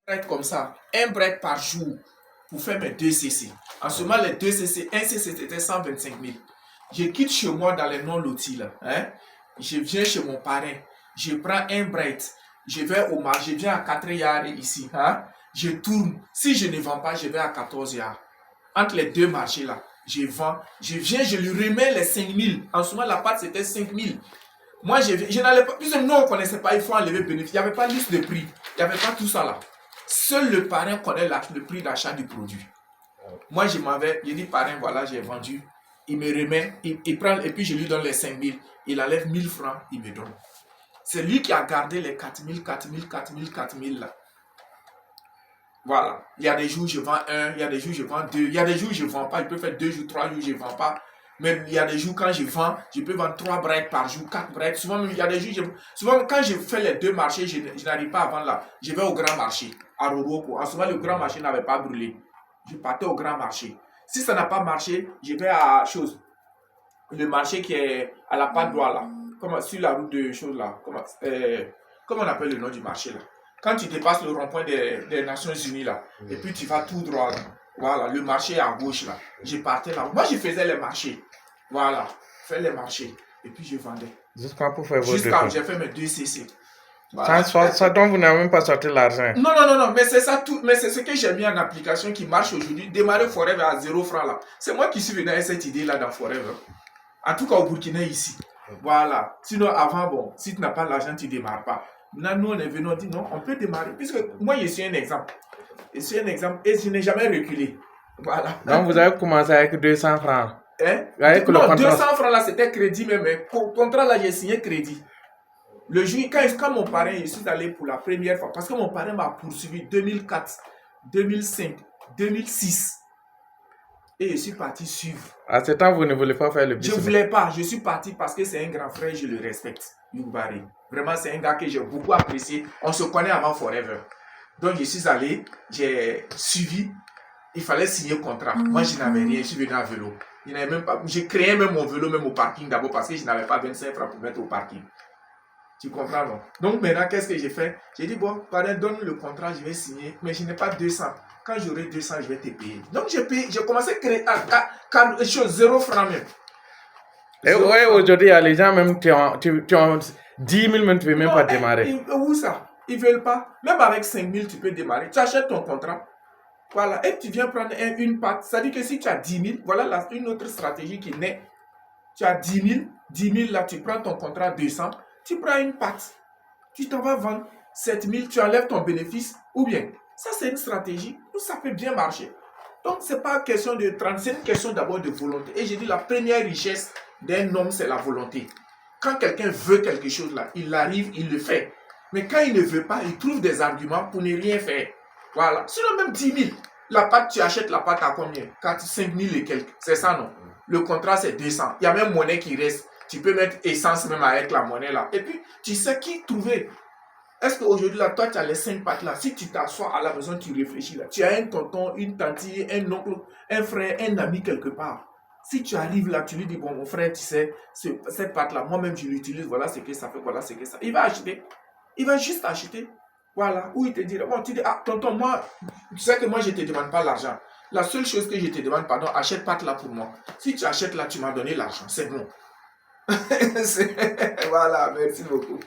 bread comme ça, un bread par jour pour faire mes 2 CC. En ce moment, les 2 CC, 1 CC c'était 125 000. Je quitte chez moi dans les non-lotis là. Hein? Je viens chez mon parrain. Je prends un bread. Je vais au marché. Je viens à 4 yards ici. Hein? Je tourne. Si je ne vends pas, je vais à 14 yards. Entre les deux marchés là, je vends. Je viens, je lui remets les 5 000. En ce moment, la pâte c'était 5 000. Moi, je n'allais pas. Puisque nous, on ne connaissait pas, il faut enlever le bénéfice. Il n'y avait pas liste de prix. Il n'y avait pas tout ça là. Seul le parrain connaît le prix d'achat du produit. Moi, je m'en vais. Je dis, parrain, voilà, j'ai vendu. Il me remet, il prend, et puis je lui donne les 5 000. Il enlève 1 000 francs, il me donne. C'est lui qui a gardé les 4 000, 4 000, 4 000, 4 000 là. Voilà. Il y a des jours, je vends un. Il y a des jours, je vends 2. Il y a des jours, je ne vends pas. Il peut faire 2 jours, 3 jours, je ne vends pas. Mais il y a des jours, quand je vends, je peux vendre 3 breaks par jour, 4 breaks. Souvent, il y a des jours, souvent, quand je fais les 2 marchés, je n'arrive pas à vendre là. Je vais au grand marché, à Roroko. En ce moment, le grand marché n'avait pas brûlé. Je partais au grand marché. Si ça n'a pas marché, je vais à chose. Le marché qui est à la Patte d'Oie là. Comment, sur la route de choses là. Comment on appelle le nom du marché là? Quand tu dépasses le rond-point des Nations Unies là, et puis tu vas tout droit là. Voilà, le marché à gauche là. Je partais là. Moi, je faisais les marchés. Voilà, je fais les marchés. Et puis je vendais. Jusqu'à pour faire votre Jusqu'à j'ai fait mes 2 CC. Voilà. Ça donc vous n'avez même pas sorti l'argent. Non, mais c'est ça tout. Mais c'est ce que j'ai mis en application qui marche aujourd'hui. Démarrer Forever à 0 francs là. C'est moi qui suis venu avec cette idée là dans Forever. En tout cas au Burkina ici. Voilà. Sinon avant, bon, si tu n'as pas l'argent, tu ne démarres pas. Maintenant, nous on est venu, on dit non, on peut démarrer. Puisque moi je suis un exemple. Je suis un exemple et je n'ai jamais reculé. Voilà. Donc vous avez commencé avec 200 francs. Hein? Avec Non, le contrat. 200 francs là c'était crédit même. Mais contrat là j'ai signé crédit. Le jour, quand mon parrain, je suis allé pour la première fois, parce que mon parrain m'a poursuivi 2004, 2005, 2006. Et je suis parti suivre. À ce temps, vous ne voulez pas faire le business? Je ne voulais pas. Je suis parti parce que c'est un grand frère, je le respecte. Youbari. Vraiment, c'est un gars que j'ai beaucoup apprécié. On se connaît avant Forever. Donc, je suis allé, j'ai suivi. Il fallait signer contrat. Moi, je n'avais rien. Je suis venu à vélo. J'ai créé même mon vélo, même au parking d'abord, parce que je n'avais pas 25 francs pour mettre au parking. Tu comprends, non? Donc maintenant, qu'est-ce que j'ai fait? J'ai dit, bon, parrain, donne le contrat, je vais signer, mais je n'ai pas 200. Quand j'aurai 200, je vais te payer. Donc j'ai commencé à créer à 0 francs même. Et ouais, aujourd'hui, il y a les gens même qui ont 10 000, même tu ne veux même pas démarrer. Où ça? Ils ne veulent pas. Même avec 5 000, tu peux démarrer. Tu achètes ton contrat. Voilà. Et tu viens prendre une pâte. Ça dit que si tu as 10 000, voilà une autre stratégie qui naît. Tu as 10 000. 10 000, là, tu prends ton contrat 200. Tu prends une pâte, tu t'en vas vendre 7 000, tu enlèves ton bénéfice, ou bien, ça c'est une stratégie, ça peut bien marcher. Donc ce n'est pas question de 30, c'est une question d'abord de volonté. Et j'ai dit la première richesse d'un homme, c'est la volonté. Quand quelqu'un veut quelque chose là, il arrive, il le fait. Mais quand il ne veut pas, il trouve des arguments pour ne rien faire. Voilà. Sinon même 10 000, la pâte, tu achètes la pâte à combien? 4, 5 000 et quelques. C'est ça non? Le contrat c'est 200. Il y a même monnaie qui reste. Tu peux mettre essence même avec la monnaie là. Et puis, tu sais qui trouver. Est-ce qu'aujourd'hui, là, toi, tu as les 5 pattes là. Si tu t'assois à la maison, tu réfléchis là. Tu as un tonton, une tante, un oncle, un frère, un ami quelque part. Si tu arrives là, tu lui dis, bon, mon frère, tu sais, cette pâte là, moi-même, je l'utilise, voilà ce que ça fait, voilà ce que ça. Il va acheter. Il va juste acheter. Voilà. Ou il te dira, bon, tu dis, ah, tonton, moi, tu sais que moi, je ne te demande pas l'argent. La seule chose que je te demande, pardon, achète pâte là pour moi. Si tu achètes là, tu m'as donné l'argent. C'est bon. Voilà, merci beaucoup.